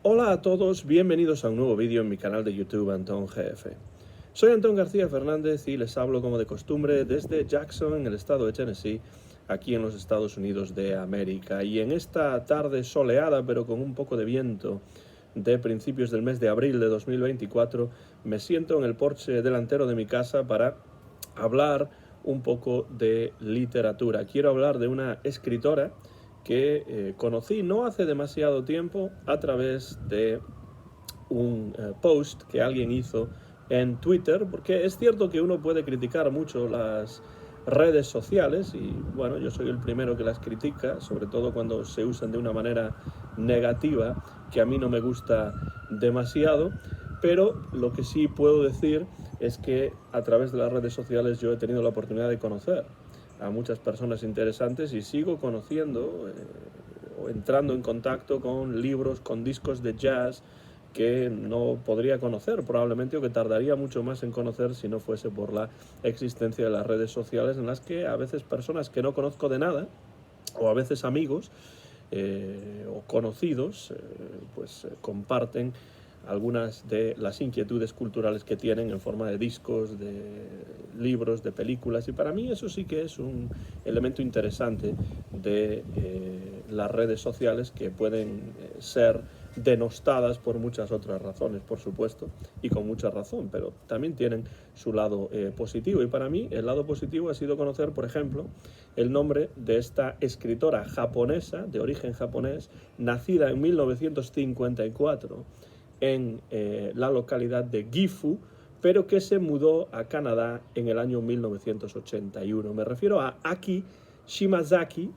Hola a todos, bienvenidos a un nuevo vídeo en mi canal de YouTube Antón GF. Soy Antón García Fernández y les hablo como de costumbre desde Jackson, en el estado de Tennessee, aquí en los Estados Unidos de América. Y en esta tarde soleada, pero con un poco de viento, de principios del mes de abril de 2024, me siento en el porche delantero de mi casa para hablar un poco de literatura. Quiero hablar de una escritora que conocí no hace demasiado tiempo a través de un post que alguien hizo en Twitter, porque es cierto que uno puede criticar mucho las redes sociales y bueno, yo soy el primero que las critica, sobre todo cuando se usan de una manera negativa, que a mí no me gusta demasiado, pero lo que sí puedo decir es que a través de las redes sociales yo he tenido la oportunidad de conocer a muchas personas interesantes y sigo conociendo o entrando en contacto con libros, con discos de jazz que no podría conocer probablemente, o que tardaría mucho más en conocer si no fuese por la existencia de las redes sociales, en las que a veces personas que no conozco de nada, o a veces amigos o conocidos, comparten algunas de las inquietudes culturales que tienen en forma de discos, de libros, de películas, y para mí eso sí que es un elemento interesante de las redes sociales, que pueden ser denostadas por muchas otras razones, por supuesto, y con mucha razón, pero también tienen su lado positivo. Y para mí el lado positivo ha sido conocer, por ejemplo, el nombre de esta escritora japonesa, de origen japonés, nacida en 1954 en la localidad de Gifu, pero que se mudó a Canadá en el año 1981. Me refiero a Aki Shimazaki,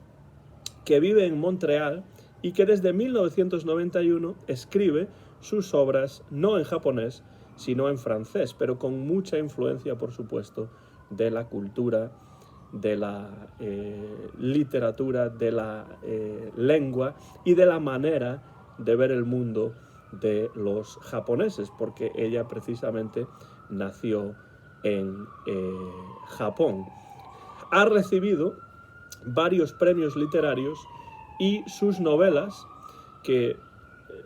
que vive en Montreal y que desde 1991 escribe sus obras no en japonés, sino en francés, pero con mucha influencia, por supuesto, de la cultura, de la literatura, de la lengua y de la manera de ver el mundo de los japoneses, porque ella precisamente nació en Japón. Ha recibido varios premios literarios y sus novelas, que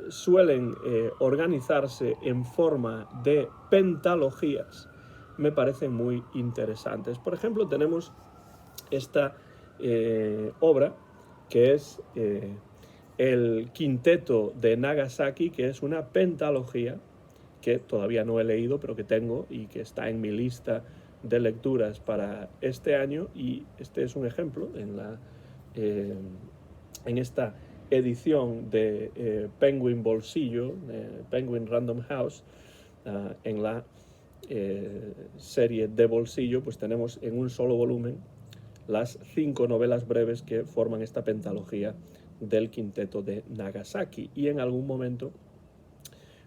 suelen organizarse en forma de pentalogías, me parecen muy interesantes. Por ejemplo, tenemos esta obra, que es el Quinteto de Nagasaki, que es una pentalogía que todavía no he leído, pero que tengo y que está en mi lista de lecturas para este año, y este es un ejemplo en esta edición de Penguin Bolsillo, Penguin Random House, en la serie de bolsillo, pues tenemos en un solo volumen las 5 novelas breves que forman esta pentalogía del Quinteto de Nagasaki, y en algún momento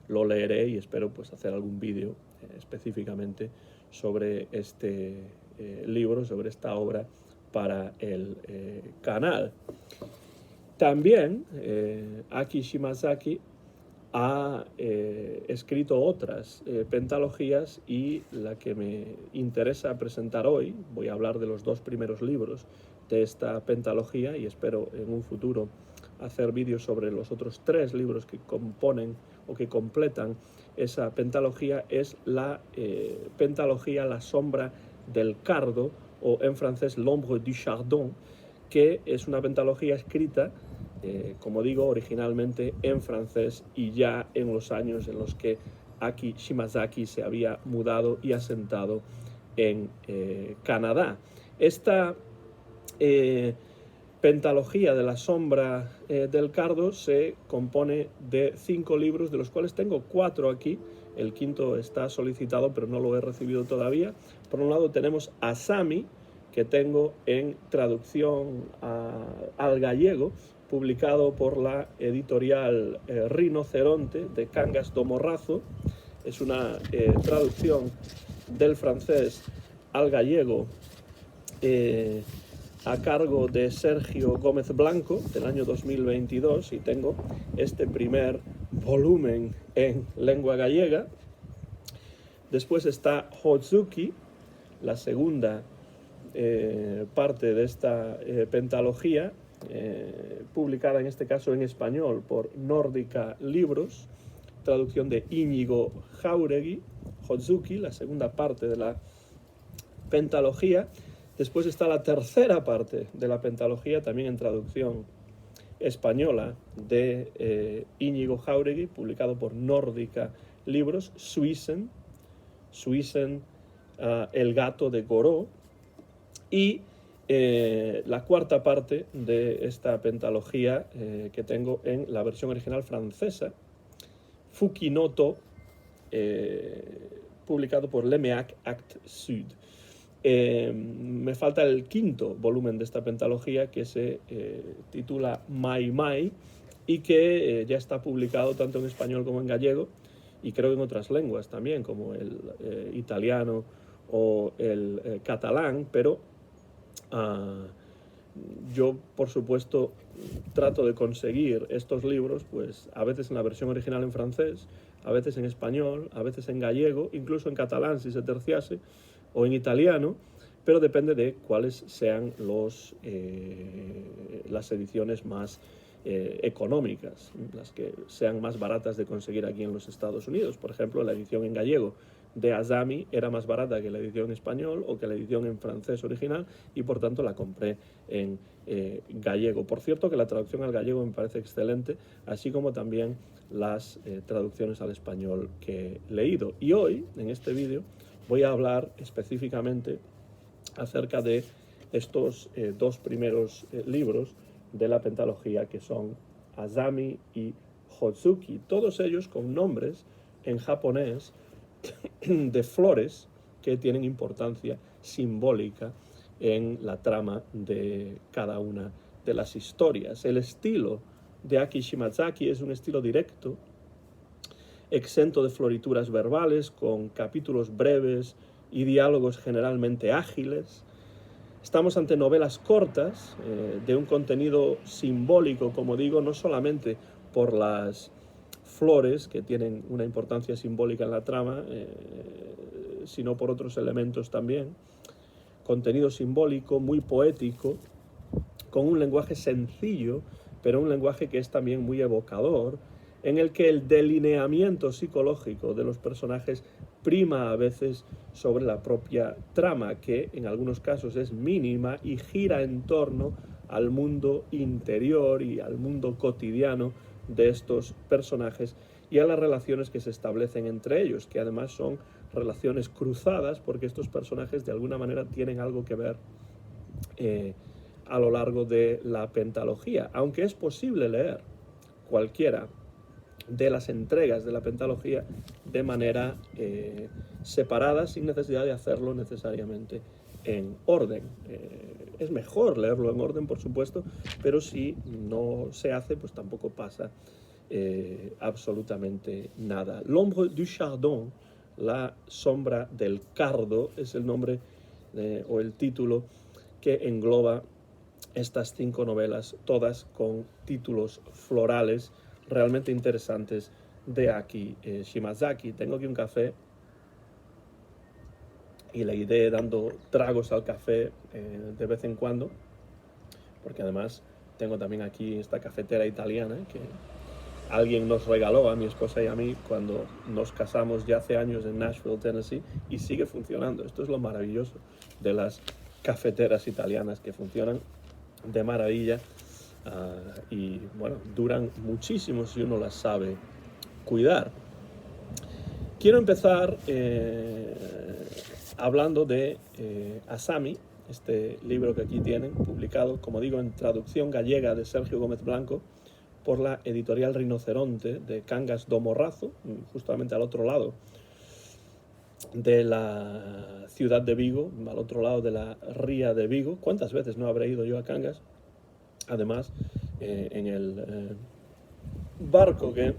lo leeré y espero pues hacer algún vídeo específicamente sobre este libro, sobre esta obra para el canal. También Aki Shimazaki ha escrito otras pentalogías, y la que me interesa presentar hoy, voy a hablar de los 2 primeros libros de esta pentalogía y espero en un futuro hacer vídeos sobre los otros 3 libros que componen o que completan esa pentalogía. Es la pentalogía La sombra del cardo, o en francés L'ombre du chardon, que es una pentalogía escrita, como digo, originalmente en francés, y ya en los años en los que Aki Shimazaki se había mudado y asentado en Canadá. Esta pentalogía de La sombra del cardo se compone de 5 libros, de los cuales tengo 4 aquí. El quinto está solicitado, pero no lo he recibido todavía. Por un lado tenemos Asami, que tengo en traducción al gallego, publicado por la editorial Rinoceronte, de Cangas do Morrazo. Es una traducción del francés al gallego a cargo de Sergio Gómez Blanco, del año 2022, y tengo este primer volumen en lengua gallega. Después está Hozuki, la segunda parte de esta pentalogía, publicada en este caso en español por Nórdica Libros, traducción de Íñigo Jáuregui, Hotsuki, la segunda parte de la pentalogía. Después está la tercera parte de la pentalogía, también en traducción española, de Íñigo Jáuregui, publicado por Nórdica Libros, Suisen, el gato de Goró, y la cuarta parte de esta pentalogía que tengo en la versión original francesa, Fukinoto, publicado por Lemeac Act Sud. Me falta el quinto volumen de esta pentalogía, que se titula Mai Mai, y que ya está publicado tanto en español como en gallego, y creo en otras lenguas también, como el italiano o el catalán, pero yo, por supuesto, trato de conseguir estos libros, pues a veces en la versión original en francés, a veces en español, a veces en gallego, incluso en catalán si se terciase, o en italiano, pero depende de cuáles sean las ediciones más económicas, las que sean más baratas de conseguir aquí en los Estados Unidos. Por ejemplo, la edición en gallego de Azami era más barata que la edición en español o que la edición en francés original, y por tanto la compré en gallego. Por cierto, que la traducción al gallego me parece excelente, así como también las traducciones al español que he leído. Y hoy, en este vídeo, voy a hablar específicamente acerca de estos dos primeros libros de la pentalogía, que son Azami y Hotsuki, todos ellos con nombres en japonés de flores que tienen importancia simbólica en la trama de cada una de las historias. El estilo de Aki Shimazaki es un estilo directo, exento de florituras verbales, con capítulos breves y diálogos generalmente ágiles. Estamos ante novelas cortas, de un contenido simbólico, como digo, no solamente por las flores, que tienen una importancia simbólica en la trama, sino por otros elementos también. Contenido simbólico, muy poético, con un lenguaje sencillo, pero un lenguaje que es también muy evocador, en el que el delineamiento psicológico de los personajes prima a veces sobre la propia trama, que en algunos casos es mínima y gira en torno al mundo interior y al mundo cotidiano de estos personajes y a las relaciones que se establecen entre ellos, que además son relaciones cruzadas, porque estos personajes de alguna manera tienen algo que ver a lo largo de la pentalogía. Aunque es posible leer cualquiera de las entregas de la pentalogía de manera separada, sin necesidad de hacerlo necesariamente en orden. Es mejor leerlo en orden, por supuesto, pero si no se hace, pues tampoco pasa absolutamente nada. L'ombre du chardon, la sombra del cardo, es el nombre o el título que engloba estas 5 novelas, todas con títulos florales realmente interesantes de Aki Shimazaki. Tengo aquí un café y le iré dando tragos al café de vez en cuando, porque además tengo también aquí esta cafetera italiana que alguien nos regaló a mi esposa y a mí cuando nos casamos ya hace años en Nashville, Tennessee, y sigue funcionando. Esto es lo maravilloso de las cafeteras italianas, que funcionan de maravilla. Y bueno, duran muchísimo si uno las sabe cuidar. Quiero empezar hablando de Azami, este libro que aquí tienen, publicado, como digo, en traducción gallega de Sergio Gómez Blanco, por la editorial Rinoceronte de Cangas do Morrazo, justamente al otro lado de la ciudad de Vigo, al otro lado de la ría de Vigo. ¿Cuántas veces no habré ido yo a Cangas? Además, en el barco que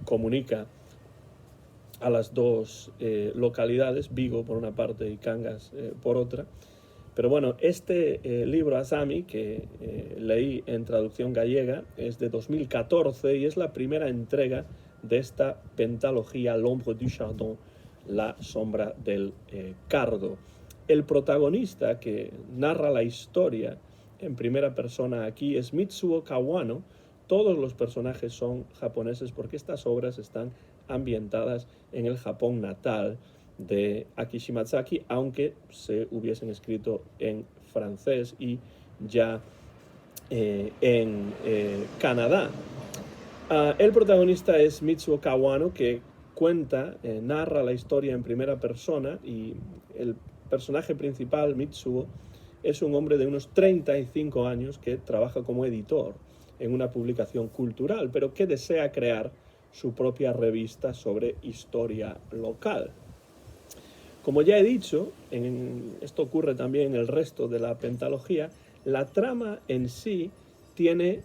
comunica a las dos localidades, Vigo por una parte y Cangas por otra. Pero bueno, este libro Azami, que leí en traducción gallega, es de 2014 y es la primera entrega de esta pentalogía L'ombre du chardon, la sombra del cardo. El protagonista que narra la historia en primera persona aquí es Mitsuo Kawano. Todos los personajes son japoneses porque estas obras están ambientadas en el Japón natal de Aki Shimazaki, aunque se hubiesen escrito en francés y ya en Canadá. El protagonista es Mitsuo Kawano, que cuenta, narra la historia en primera persona, y el personaje principal, Mitsuo, es un hombre de unos 35 años que trabaja como editor en una publicación cultural, pero que desea crear su propia revista sobre historia local. Como ya he dicho, esto ocurre también en el resto de la pentalogía, la trama en sí tiene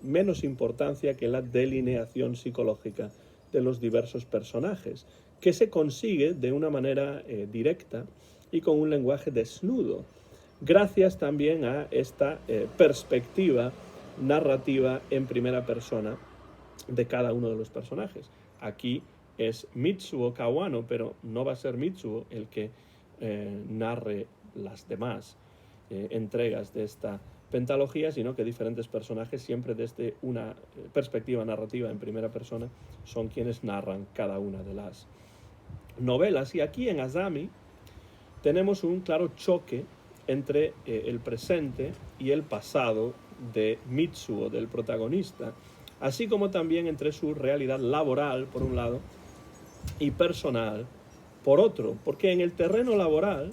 menos importancia que la delineación psicológica de los diversos personajes, que se consigue de una manera directa y con un lenguaje desnudo, gracias también a esta perspectiva narrativa en primera persona de cada uno de los personajes. Aquí es Mitsuo Kawano, pero no va a ser Mitsuo el que narre las demás entregas de esta pentalogía, sino que diferentes personajes, siempre desde una perspectiva narrativa en primera persona, son quienes narran cada una de las novelas. Y aquí en Azami tenemos un claro choque entre el presente y el pasado de Mitsuo, del protagonista, así como también entre su realidad laboral, por un lado, y personal, por otro, porque en el terreno laboral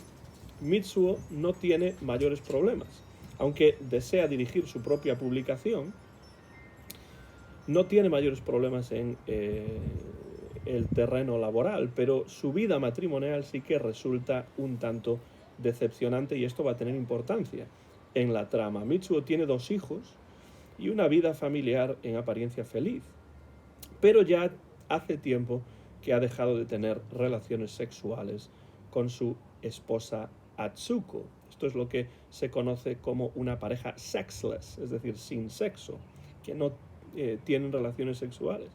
Mitsuo no tiene mayores problemas. Aunque desea dirigir su propia publicación, no tiene mayores problemas en el terreno laboral, pero su vida matrimonial sí que resulta un tanto decepcionante, y esto va a tener importancia en la trama. Mitsuo tiene 2 hijos y una vida familiar en apariencia feliz, pero ya hace tiempo que ha dejado de tener relaciones sexuales con su esposa Atsuko. Esto es lo que se conoce como una pareja sexless, es decir, sin sexo, que no tienen relaciones sexuales.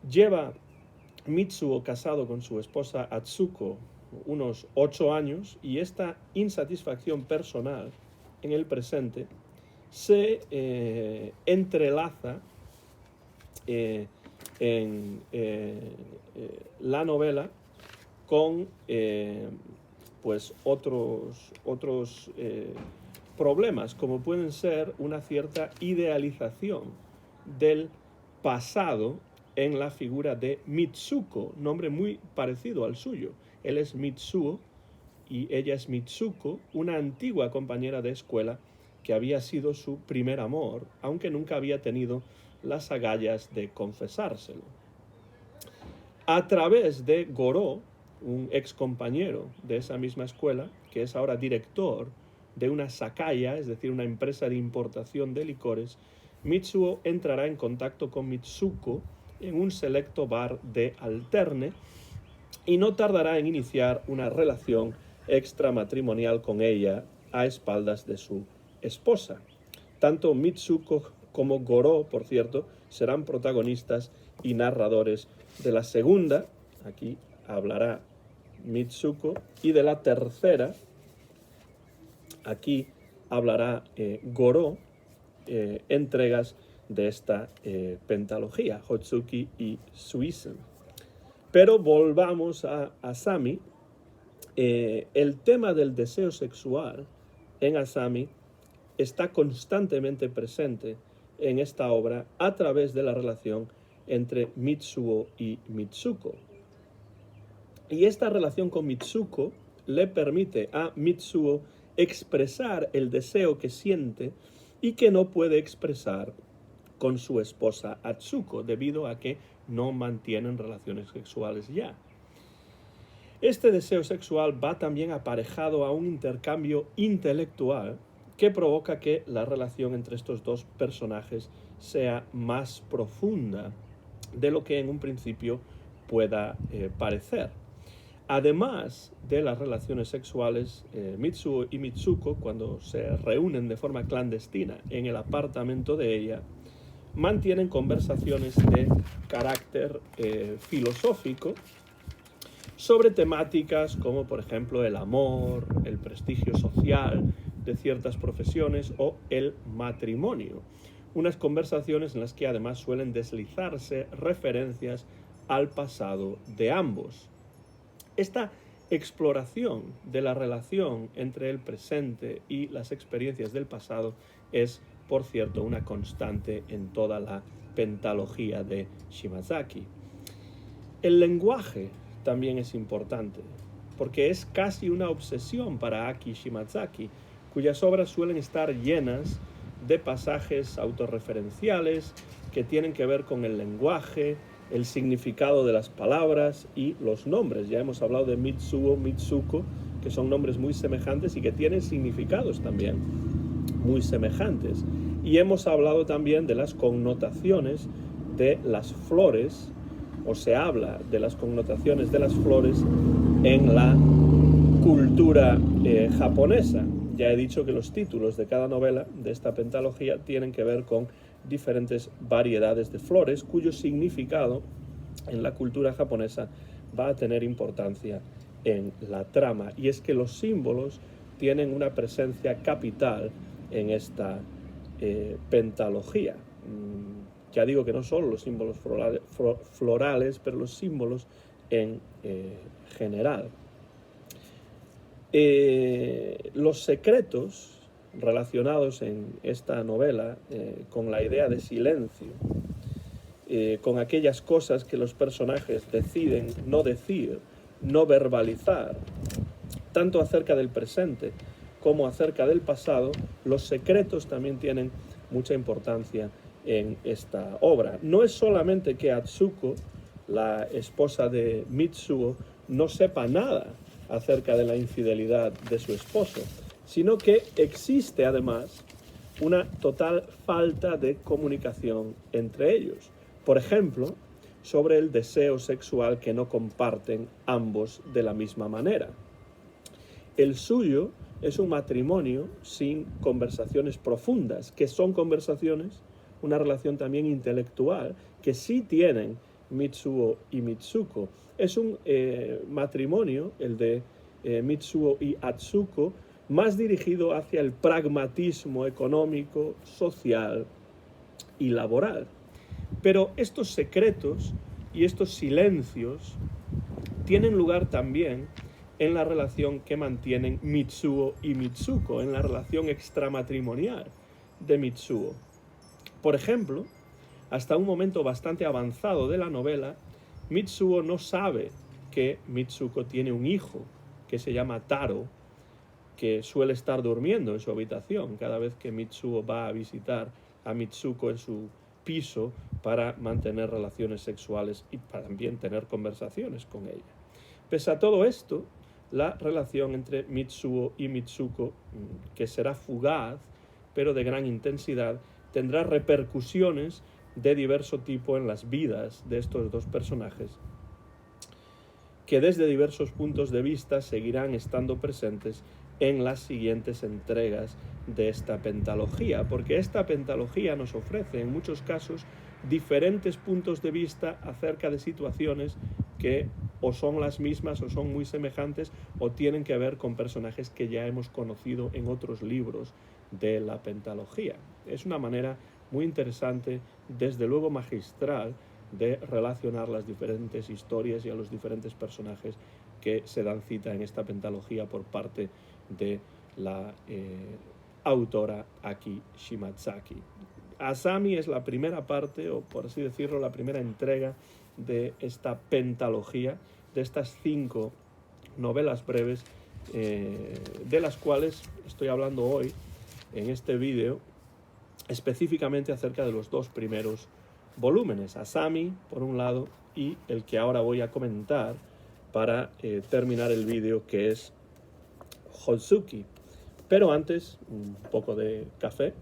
Lleva Mitsuo casado con su esposa Atsuko unos 8 años, y esta insatisfacción personal en el presente se entrelaza en la novela con pues otros problemas, como pueden ser una cierta idealización del pasado en la figura de Mitsuko, nombre muy parecido al suyo. Él es Mitsuo y ella es Mitsuko, una antigua compañera de escuela que había sido su primer amor, aunque nunca había tenido las agallas de confesárselo. A través de Goro, un ex compañero de esa misma escuela, que es ahora director de una sakaya, es decir, una empresa de importación de licores, Mitsuo entrará en contacto con Mitsuko en un selecto bar de Alterne y no tardará en iniciar una relación extramatrimonial con ella a espaldas de su esposa. Tanto Mitsuko como Goro, por cierto, serán protagonistas y narradores de la segunda, aquí hablará Mitsuko, y de la tercera, aquí hablará Goro, entregas de esta pentalogía, Hotsuki y Suisen. Pero volvamos a Azami. El tema del deseo sexual en Azami está constantemente presente en esta obra a través de la relación entre Mitsuo y Mitsuko. Y esta relación con Mitsuko le permite a Mitsuo expresar el deseo que siente y que no puede expresar con su esposa Atsuko, debido a que no mantienen relaciones sexuales ya. Este deseo sexual va también aparejado a un intercambio intelectual que provoca que la relación entre estos dos personajes sea más profunda de lo que en un principio pueda parecer. Además de las relaciones sexuales, Mitsuo y Mitsuko, cuando se reúnen de forma clandestina en el apartamento de ella, mantienen conversaciones de carácter filosófico sobre temáticas como, por ejemplo, el amor, el prestigio social, de ciertas profesiones o el matrimonio. Unas conversaciones en las que además suelen deslizarse referencias al pasado de ambos. Esta exploración de la relación entre el presente y las experiencias del pasado es, por cierto, una constante en toda la pentalogía de Shimazaki. El lenguaje también es importante, porque es casi una obsesión para Aki Shimazaki, cuyas obras suelen estar llenas de pasajes autorreferenciales que tienen que ver con el lenguaje, el significado de las palabras y los nombres. Ya hemos hablado de Mitsuo, Mitsuko, que son nombres muy semejantes y que tienen significados también muy semejantes. Y hemos hablado también de las connotaciones de las flores, o se habla de las connotaciones de las flores en la cultura japonesa. Ya he dicho que los títulos de cada novela de esta pentalogía tienen que ver con diferentes variedades de flores cuyo significado en la cultura japonesa va a tener importancia en la trama. Y es que los símbolos tienen una presencia capital en esta pentalogía. Ya digo que no solo los símbolos florales, pero los símbolos en general. Los secretos relacionados en esta novela con la idea de silencio, con aquellas cosas que los personajes deciden no decir, no verbalizar, tanto acerca del presente como acerca del pasado, los secretos también tienen mucha importancia en esta obra. No es solamente que Atsuko, la esposa de Mitsuo, no sepa nada acerca de la infidelidad de su esposo, sino que existe además una total falta de comunicación entre ellos. Por ejemplo, sobre el deseo sexual que no comparten ambos de la misma manera. El suyo es un matrimonio sin conversaciones profundas, que son conversaciones, una relación también intelectual, que sí tienen Mitsuo y Mitsuko. Es un matrimonio, el de Mitsuo y Atsuko, más dirigido hacia el pragmatismo económico, social y laboral. Pero estos secretos y estos silencios tienen lugar también en la relación que mantienen Mitsuo y Mitsuko, en la relación extramatrimonial de Mitsuo. Por ejemplo, hasta un momento bastante avanzado de la novela, Mitsuo no sabe que Mitsuko tiene un hijo que se llama Taro, que suele estar durmiendo en su habitación cada vez que Mitsuo va a visitar a Mitsuko en su piso para mantener relaciones sexuales y para también tener conversaciones con ella. Pese a todo esto, la relación entre Mitsuo y Mitsuko, que será fugaz, pero de gran intensidad, tendrá repercusiones de diverso tipo en las vidas de estos dos personajes, que desde diversos puntos de vista seguirán estando presentes en las siguientes entregas de esta pentalogía, porque esta pentalogía nos ofrece en muchos casos diferentes puntos de vista acerca de situaciones que o son las mismas o son muy semejantes o tienen que ver con personajes que ya hemos conocido en otros libros de la pentalogía. Es una manera muy interesante, desde luego magistral, de relacionar las diferentes historias y a los diferentes personajes que se dan cita en esta pentalogía por parte de la autora Aki Shimazaki. Asami es la primera parte, o por así decirlo, la primera entrega de esta pentalogía, de estas 5 novelas breves, de las cuales estoy hablando hoy en este vídeo, específicamente acerca de los 2 primeros volúmenes, Asami por un lado y el que ahora voy a comentar para terminar el vídeo, que es Hotsuki. Pero antes, un poco de café.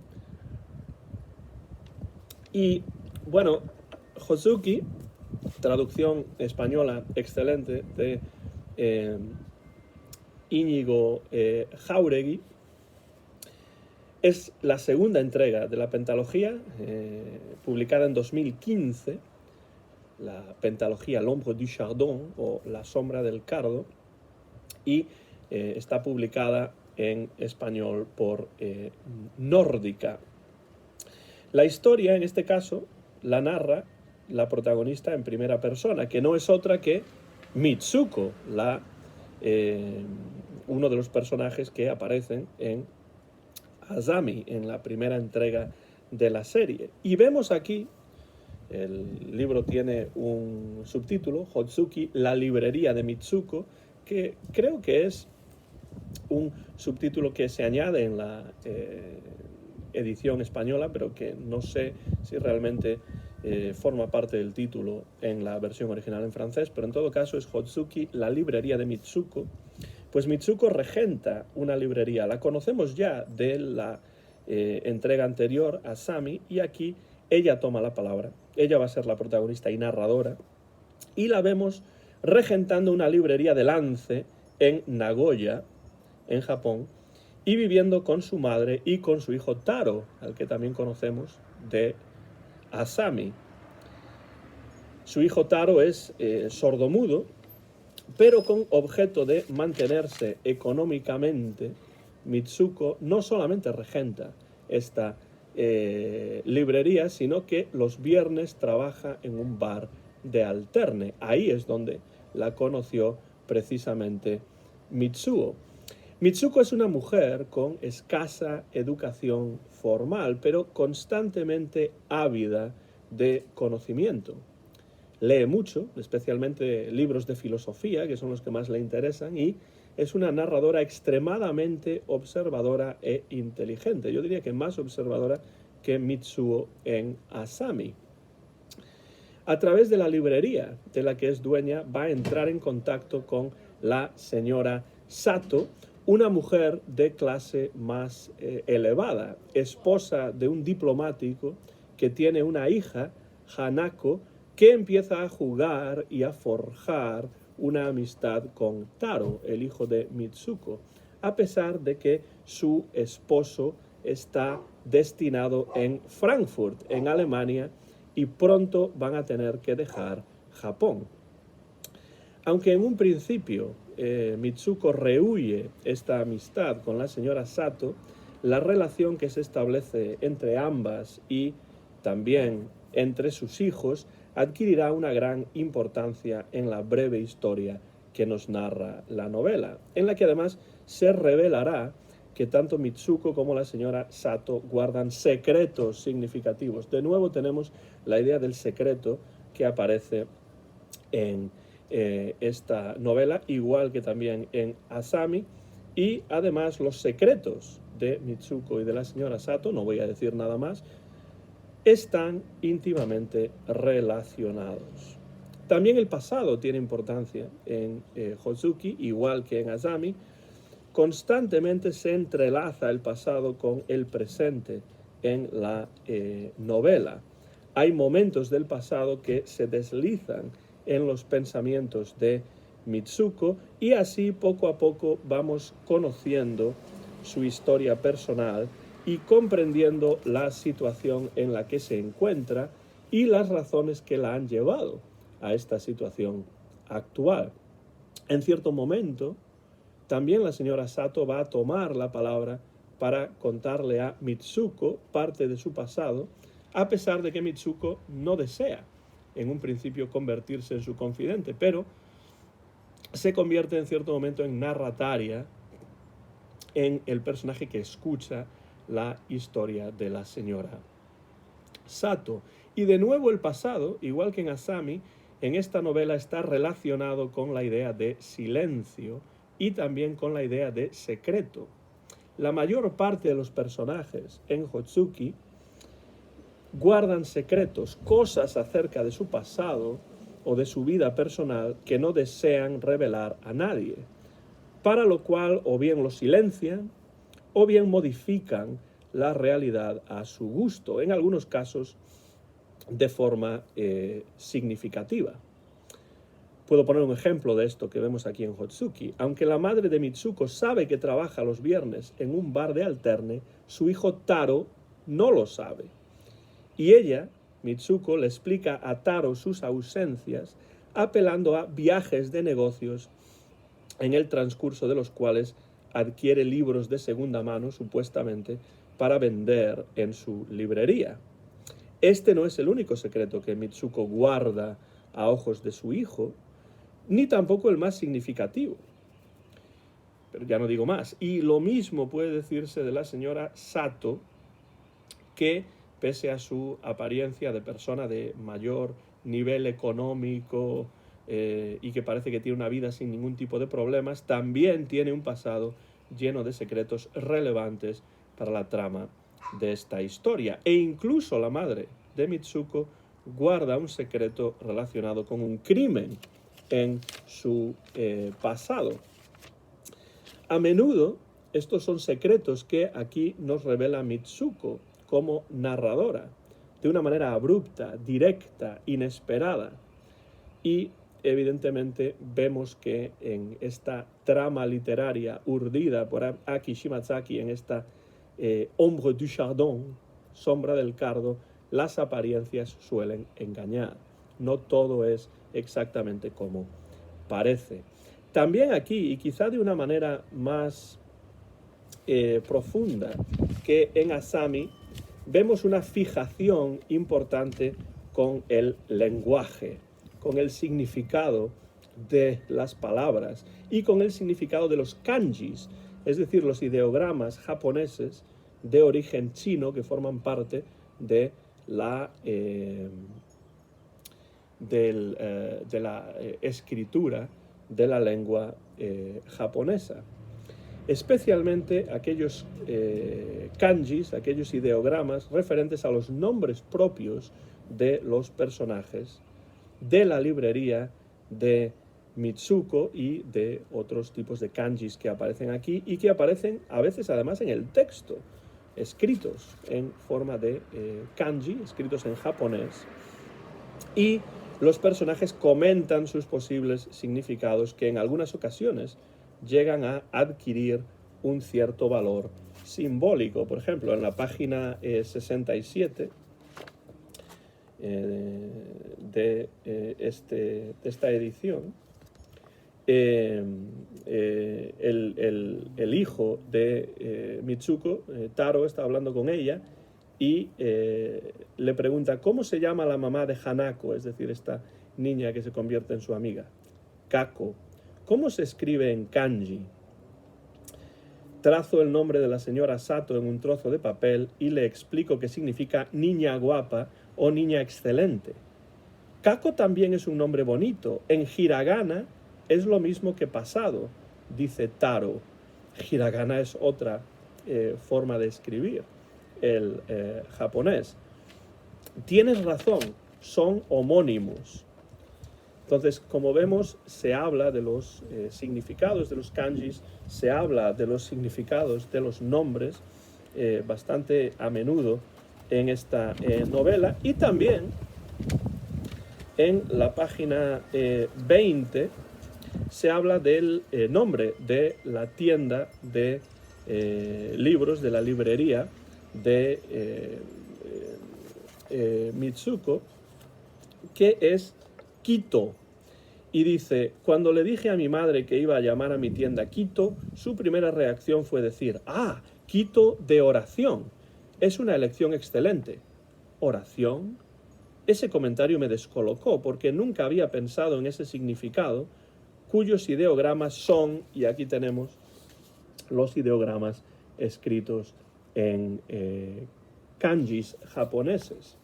Y bueno, Hotsuki, traducción española excelente de Íñigo Jáuregui, es la segunda entrega de la pentalogía, publicada en 2015, la pentalogía L'ombre du chardon, o La sombra del cardo, y está publicada en español por nórdica. La historia, en este caso, la narra la protagonista en primera persona, que no es otra que Mitsuko, uno de los personajes que aparecen en Asami, en la primera entrega de la serie. Y vemos aquí, el libro tiene un subtítulo, Hotsuki, la librería de Mitsuko, que creo que es un subtítulo que se añade en la edición española, pero que no sé si realmente forma parte del título en la versión original en francés, pero en todo caso es Hotsuki, la librería de Mitsuko. Pues Mitsuko regenta una librería, la conocemos ya de la entrega anterior, Asami, y aquí ella toma la palabra, ella va a ser la protagonista y narradora, y la vemos regentando una librería de lance en Nagoya, en Japón, y viviendo con su madre y con su hijo Taro, al que también conocemos de Asami. Su hijo Taro es sordomudo, pero con objeto de mantenerse económicamente, Mitsuko no solamente regenta esta librería, sino que los viernes trabaja en un bar de alterne. Ahí es donde la conoció precisamente Mitsuo. Mitsuko es una mujer con escasa educación formal, pero constantemente ávida de conocimiento. Lee mucho, especialmente libros de filosofía, que son los que más le interesan, y es una narradora extremadamente observadora e inteligente. Yo diría que más observadora que Mitsuo en Asami. A través de la librería de la que es dueña, va a entrar en contacto con la señora Sato, una mujer de clase más elevada, esposa de un diplomático que tiene una hija, Hanako, que empieza a jugar y a forjar una amistad con Taro, el hijo de Mitsuko, a pesar de que su esposo está destinado en Frankfurt, en Alemania, y pronto van a tener que dejar Japón. Aunque en un principio Mitsuko rehúye esta amistad con la señora Sato, la relación que se establece entre ambas y también entre sus hijos adquirirá una gran importancia en la breve historia que nos narra la novela, en la que además se revelará que tanto Mitsuko como la señora Sato guardan secretos significativos. De nuevo tenemos la idea del secreto que aparece en esta novela, igual que también en Asami, y además los secretos de Mitsuko y de la señora Sato, no voy a decir nada más, están íntimamente relacionados. También el pasado tiene importancia en Hotsuki, igual que en Asami. Constantemente se entrelaza el pasado con el presente en la novela. Hay momentos del pasado que se deslizan en los pensamientos de Mitsuko y así poco a poco vamos conociendo su historia personal y comprendiendo la situación en la que se encuentra y las razones que la han llevado a esta situación actual. En cierto momento, también la señora Sato va a tomar la palabra para contarle a Mitsuko parte de su pasado, a pesar de que Mitsuko no desea en un principio convertirse en su confidente, pero se convierte en cierto momento en narrataria, en el personaje que escucha la historia de la señora Sato. Y de nuevo el pasado, igual que en Asami, en esta novela está relacionado con la idea de silencio y también con la idea de secreto. La mayor parte de los personajes en Hotsuki guardan secretos, cosas acerca de su pasado o de su vida personal que no desean revelar a nadie, para lo cual o bien lo silencian o bien modifican la realidad a su gusto, en algunos casos de forma significativa. Puedo poner un ejemplo de esto que vemos aquí en Hotsuki. Aunque la madre de Mitsuko sabe que trabaja los viernes en un bar de alterne, su hijo Taro no lo sabe. Y ella, Mitsuko, le explica a Taro sus ausencias, apelando a viajes de negocios en el transcurso de los cuales adquiere libros de segunda mano, supuestamente, para vender en su librería. Este no es el único secreto que Mitsuko guarda a ojos de su hijo, ni tampoco el más significativo. Pero ya no digo más. Y lo mismo puede decirse de la señora Sato, que pese a su apariencia de persona de mayor nivel económico y que parece que tiene una vida sin ningún tipo de problemas, también tiene un pasado lleno de secretos relevantes para la trama de esta historia. E incluso la madre de Mitsuko guarda un secreto relacionado con un crimen en su pasado. A menudo estos son secretos que aquí nos revela Mitsuko como narradora, de una manera abrupta, directa, inesperada. Y evidentemente vemos que en esta trama literaria urdida por Aki Shimazaki, en esta Ombre du Chardon, sombra del cardo, las apariencias suelen engañar. No todo es exactamente como parece. También aquí, y quizá de una manera más profunda que en Asami, vemos una fijación importante con el lenguaje, con el significado de las palabras y con el significado de los kanjis, es decir, los ideogramas japoneses de origen chino que forman parte de la escritura de la lengua japonesa. Especialmente aquellos kanjis, aquellos ideogramas referentes a los nombres propios de los personajes de la librería de Mitsuko y de otros tipos de kanjis que aparecen aquí y que aparecen a veces además en el texto, escritos en forma de kanji, escritos en japonés, y los personajes comentan sus posibles significados que en algunas ocasiones llegan a adquirir un cierto valor simbólico. Por ejemplo, en la página 67 de esta edición, el hijo de Mitsuko, Taro, está hablando con ella y le pregunta ¿cómo se llama la mamá de Hanako? Es decir, esta niña que se convierte en su amiga. Kako. ¿Cómo se escribe en kanji? Trazo el nombre de la señora Sato en un trozo de papel y le explico que significa niña guapa o niña excelente. Kako también es un nombre bonito. En hiragana es lo mismo que pasado, dice Taro. Hiragana es otra forma de escribir el japonés. Tienes razón, son homónimos. Entonces, como vemos, se habla de los significados de los kanjis, se habla de los significados de los nombres bastante a menudo en esta novela, y también en la página 20 se habla del nombre de la tienda de libros, de la librería de Mitsuko, que es Kito. Y dice, cuando le dije a mi madre que iba a llamar a mi tienda Kito, su primera reacción fue decir, Kito de oración. Es una elección excelente. ¿Oración? Ese comentario me descolocó porque nunca había pensado en ese significado, cuyos ideogramas son, y aquí tenemos los ideogramas escritos en kanjis japoneses.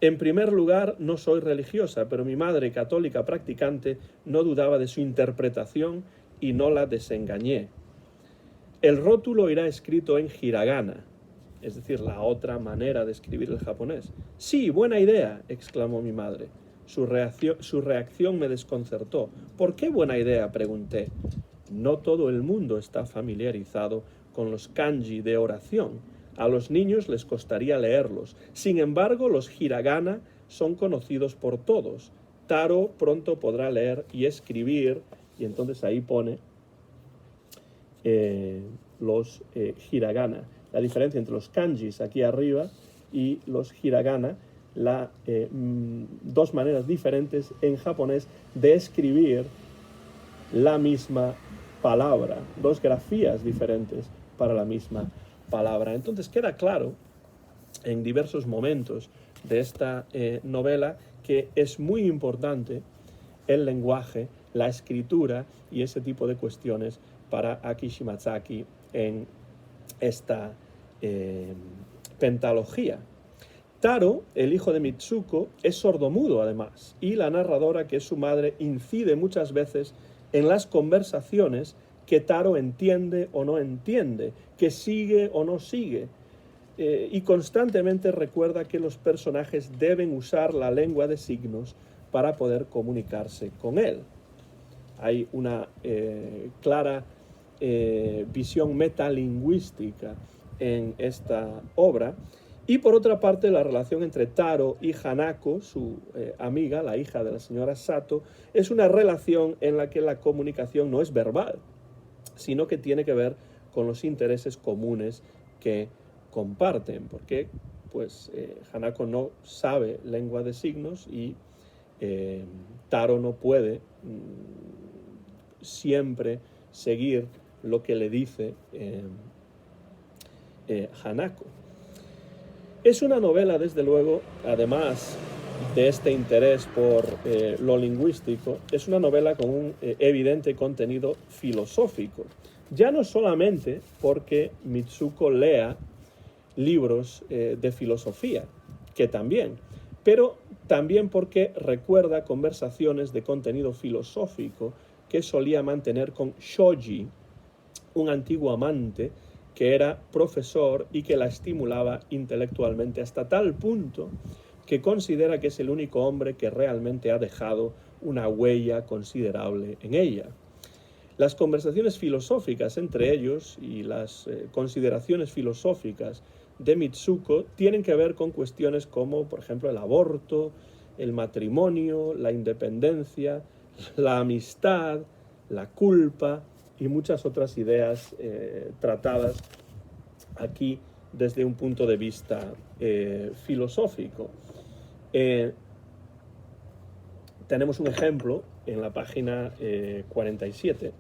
En primer lugar, no soy religiosa, pero mi madre, católica practicante, no dudaba de su interpretación y no la desengañé. El rótulo irá escrito en hiragana, es decir, la otra manera de escribir el japonés. Sí, buena idea, exclamó mi madre. Su reacción me desconcertó. ¿Por qué buena idea?, pregunté. No todo el mundo está familiarizado con los kanji de oración. A los niños les costaría leerlos. Sin embargo, los hiragana son conocidos por todos. Taro pronto podrá leer y escribir, y entonces ahí pone los hiragana. La diferencia entre los kanjis aquí arriba y los hiragana, dos maneras diferentes en japonés de escribir la misma palabra, dos grafías diferentes para la misma palabra. Entonces queda claro en diversos momentos de esta novela que es muy importante el lenguaje, la escritura y ese tipo de cuestiones para Aki Shimazaki en esta pentalogía. Taro, el hijo de Mitsuko, es sordomudo además, y la narradora, que es su madre, incide muchas veces en las conversaciones que Taro entiende o no entiende, que sigue o no sigue, y constantemente recuerda que los personajes deben usar la lengua de signos para poder comunicarse con él. Hay una clara visión metalingüística en esta obra. Y por otra parte, la relación entre Taro y Hanako, su amiga, la hija de la señora Sato, es una relación en la que la comunicación no es verbal, sino que tiene que ver con los intereses comunes que comparten, porque pues Hanako no sabe lengua de signos y Taro no puede siempre seguir lo que le dice Hanako. Es una novela, desde luego, además de este interés por lo lingüístico, es una novela con un evidente contenido filosófico. Ya no solamente porque Mitsuko lea libros de filosofía, que también, pero también porque recuerda conversaciones de contenido filosófico que solía mantener con Shoji, un antiguo amante que era profesor y que la estimulaba intelectualmente hasta tal punto que considera que es el único hombre que realmente ha dejado una huella considerable en ella. Las conversaciones filosóficas entre ellos y las consideraciones filosóficas de Mitsuko tienen que ver con cuestiones como, por ejemplo, el aborto, el matrimonio, la independencia, la amistad, la culpa y muchas otras ideas tratadas aquí desde un punto de vista filosófico. Tenemos un ejemplo en la página 47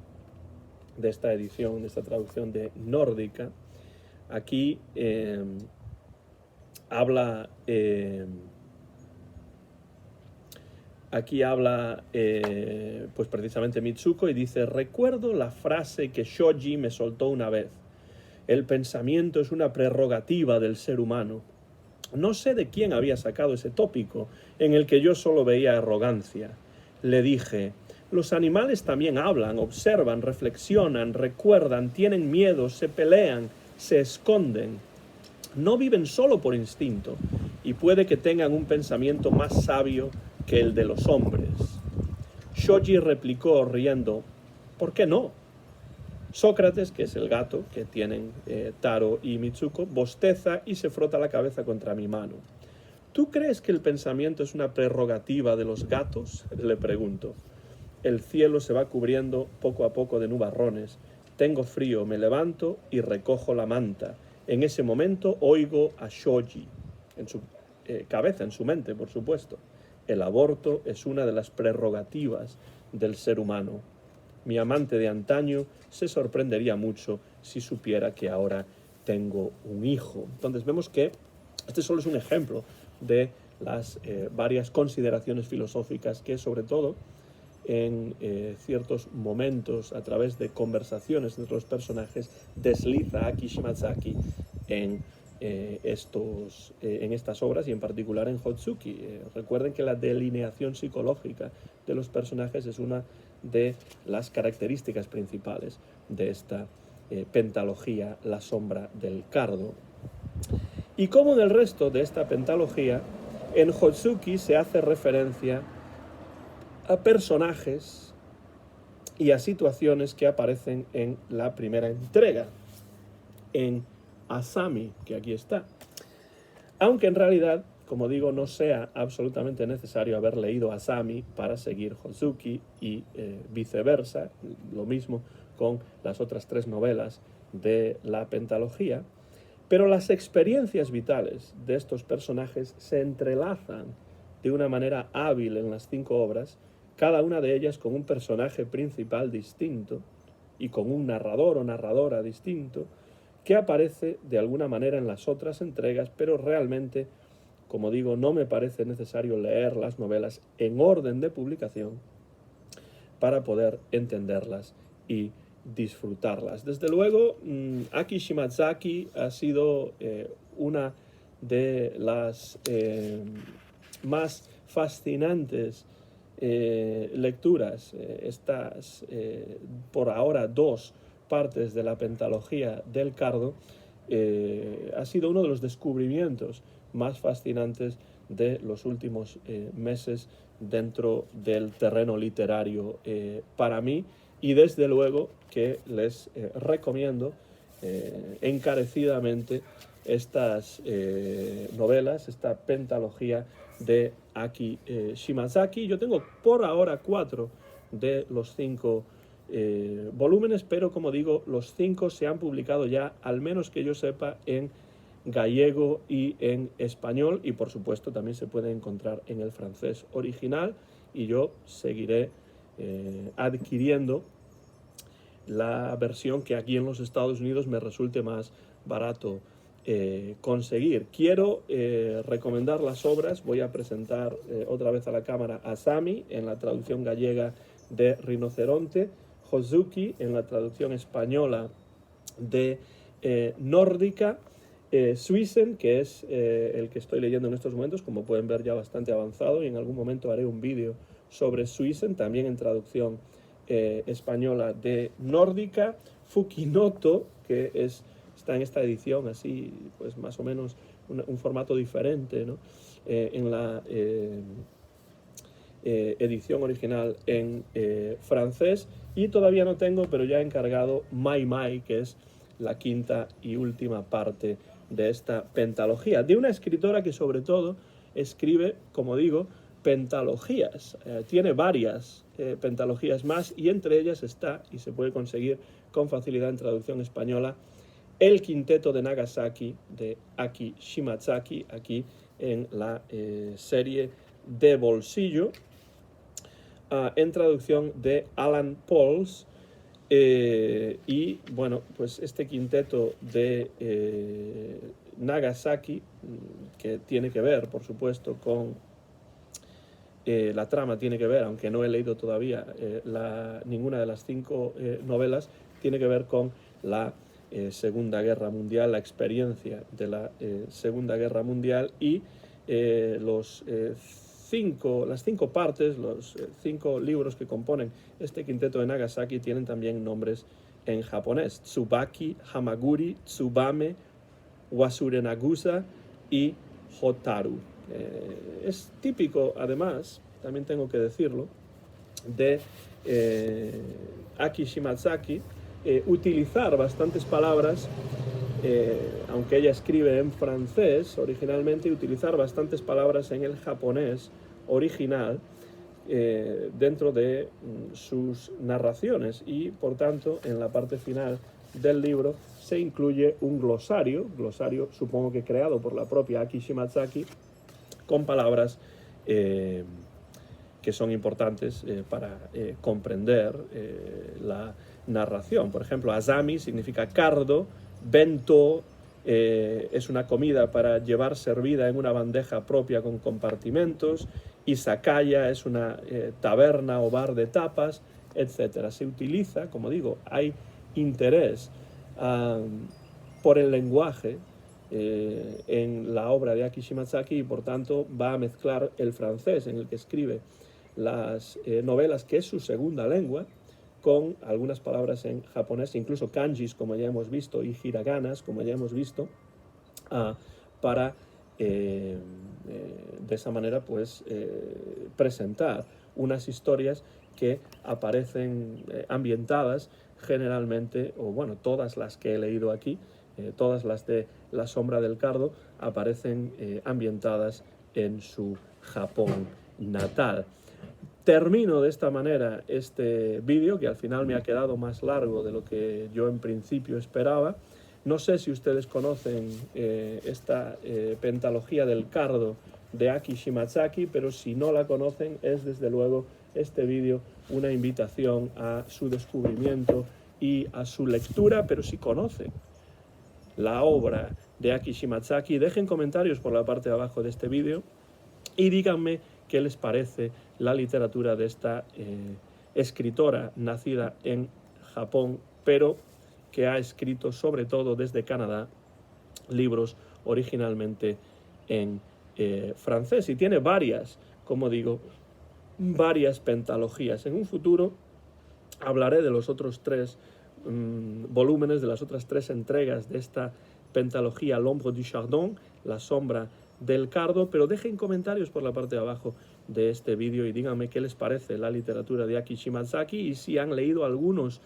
de esta edición, de esta traducción de Nórdica. Aquí habla pues precisamente Mitsuko y dice: recuerdo la frase que Shoji me soltó una vez. El pensamiento es una prerrogativa del ser humano. No sé de quién había sacado ese tópico en el que yo solo veía arrogancia. Le dije: los animales también hablan, observan, reflexionan, recuerdan, tienen miedo, se pelean, se esconden. No viven solo por instinto y puede que tengan un pensamiento más sabio que el de los hombres. Shoji replicó riendo: ¿por qué no? Sócrates, que es el gato que tienen Taro y Mitsuko, bosteza y se frota la cabeza contra mi mano. ¿Tú crees que el pensamiento es una prerrogativa de los gatos?, le pregunto. El cielo se va cubriendo poco a poco de nubarrones. Tengo frío, me levanto y recojo la manta. En ese momento oigo a Shoji, en su cabeza, en su mente, por supuesto. El aborto es una de las prerrogativas del ser humano. Mi amante de antaño se sorprendería mucho si supiera que ahora tengo un hijo. Entonces vemos que este solo es un ejemplo de las varias consideraciones filosóficas que, sobre todo en ciertos momentos, a través de conversaciones entre los personajes, desliza Aki Shimazaki en estas obras y en particular en Hotsuki. Recuerden que la delineación psicológica de los personajes es una de las características principales de esta pentalogía, La sombra del cardo. Y como en el resto de esta pentalogía, en Hotsuki se hace referencia a personajes y a situaciones que aparecen en la primera entrega, en Asami, que aquí está. Aunque en realidad, como digo, no sea absolutamente necesario haber leído Asami para seguir Hotsuki y viceversa, lo mismo con las otras tres novelas de la pentalogía, pero las experiencias vitales de estos personajes se entrelazan de una manera hábil en las 5 obras, cada una de ellas con un personaje principal distinto y con un narrador o narradora distinto, que aparece de alguna manera en las otras entregas, pero realmente, como digo, no me parece necesario leer las novelas en orden de publicación para poder entenderlas y disfrutarlas. Desde luego, Aki Shimazaki ha sido una de las más fascinantes lecturas. Estas, por ahora, 2 partes de la pentalogía del Cardo, ha sido uno de los descubrimientos más fascinantes de los últimos meses dentro del terreno literario para mí, y desde luego que les recomiendo encarecidamente estas novelas, esta pentalogía de Aki Shimazaki. Yo tengo por ahora 4 de los 5 volúmenes, pero como digo, los 5 se han publicado ya, al menos que yo sepa, en gallego y en español, y por supuesto también se puede encontrar en el francés original, y yo seguiré adquiriendo la versión que aquí en los Estados Unidos me resulte más barato conseguir. Quiero recomendar las obras. Voy a presentar otra vez a la cámara Asami en la traducción gallega de Rinoceronte, Hozuki en la traducción española de Nórdica, Suisen, que es el que estoy leyendo en estos momentos, como pueden ver ya bastante avanzado, y en algún momento haré un vídeo sobre Suisen, también en traducción española de Nórdica, Fukinoto, que está en esta edición así, pues más o menos un formato diferente, ¿no? En la edición original en francés, y todavía no tengo, pero ya he encargado Mai Mai, que es la 5ª y última parte de esta pentalogía, de una escritora que sobre todo escribe, como digo, pentalogías. Tiene varias pentalogías más, y entre ellas está, y se puede conseguir con facilidad en traducción española, El Quinteto de Nagasaki de Aki Shimazaki, aquí en la serie de bolsillo, en traducción de Alan Pauls. Y bueno, pues este quinteto de Nagasaki, que tiene que ver, por supuesto, con la trama, tiene que ver, aunque no he leído todavía ninguna de las 5 novelas, tiene que ver con la Segunda Guerra Mundial, la experiencia de la Segunda Guerra Mundial, y las 5 partes, los 5 libros que componen este quinteto de Nagasaki tienen también nombres en japonés: Tsubaki, Hamaguri, Tsubame, Wasurenagusa y Hotaru. Es típico, además, también tengo que decirlo, de Aki Shimazaki utilizar bastantes palabras, aunque ella escribe en francés originalmente, utilizar bastantes palabras en el japonés original dentro de sus narraciones, y por tanto en la parte final del libro se incluye un glosario supongo que creado por la propia Aki Shimazaki, con palabras que son importantes para comprender la narración. Por ejemplo, Asami significa cardo, bento es una comida para llevar servida en una bandeja propia con compartimentos, izakaya es una taberna o bar de tapas, etc. Se utiliza, como digo, hay interés por el lenguaje en la obra de Aki Shimazaki, y por tanto va a mezclar el francés en el que escribe las novelas, que es su segunda lengua, con algunas palabras en japonés, incluso kanjis, como ya hemos visto, y hiraganas, como ya hemos visto, para de esa manera pues presentar unas historias que aparecen ambientadas generalmente, o bueno, todas las que he leído aquí, todas las de La Sombra del Cardo, aparecen ambientadas en su Japón natal. Termino de esta manera este vídeo, que al final me ha quedado más largo de lo que yo en principio esperaba. No sé si ustedes conocen esta pentalogía del Cardo de Aki Shimazaki, pero si no la conocen, es desde luego este vídeo una invitación a su descubrimiento y a su lectura, pero si conocen la obra de Aki Shimatsaki, dejen comentarios por la parte de abajo de este vídeo y díganme qué les parece la literatura de esta escritora nacida en Japón, pero que ha escrito sobre todo desde Canadá libros originalmente en francés, y tiene varias, como digo, varias pentalogías. En un futuro hablaré de los otros 3 volúmenes, de las otras 3 entregas de esta pentalogía L'Ombre du Chardon, la sombra del cardo, pero dejen comentarios por la parte de abajo de este vídeo y díganme qué les parece la literatura de Aki Shimatsaki y si han leído algunos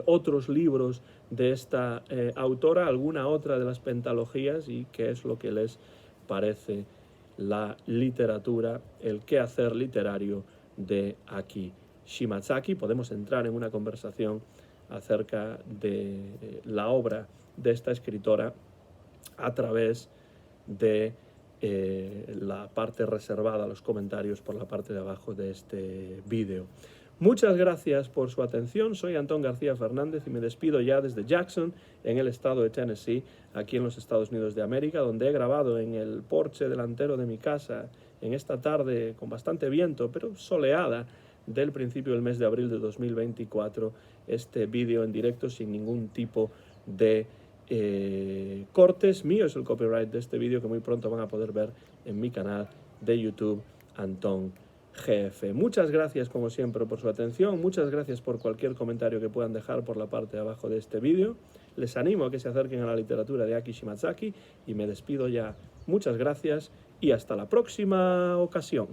otros libros de esta autora, alguna otra de las pentalogías, y qué es lo que les parece la literatura, el quehacer literario de Aki Shimatsaki. Podemos entrar en una conversación acerca de la obra de esta escritora a través de la parte reservada a los comentarios por la parte de abajo de este vídeo. Muchas gracias por su atención. Soy Antón García Fernández y me despido ya desde Jackson, en el estado de Tennessee, aquí en los Estados Unidos de América, donde he grabado en el porche delantero de mi casa en esta tarde con bastante viento, pero soleada, del principio del mes de abril de 2024, este vídeo en directo sin ningún tipo de cortes. Mío es el copyright de este vídeo, que muy pronto van a poder ver en mi canal de YouTube, Antón GF. Muchas gracias como siempre por su atención, muchas gracias por cualquier comentario que puedan dejar por la parte de abajo de este vídeo. Les animo a que se acerquen a la literatura de Aki Shimatsaki y me despido ya. Muchas gracias y hasta la próxima ocasión.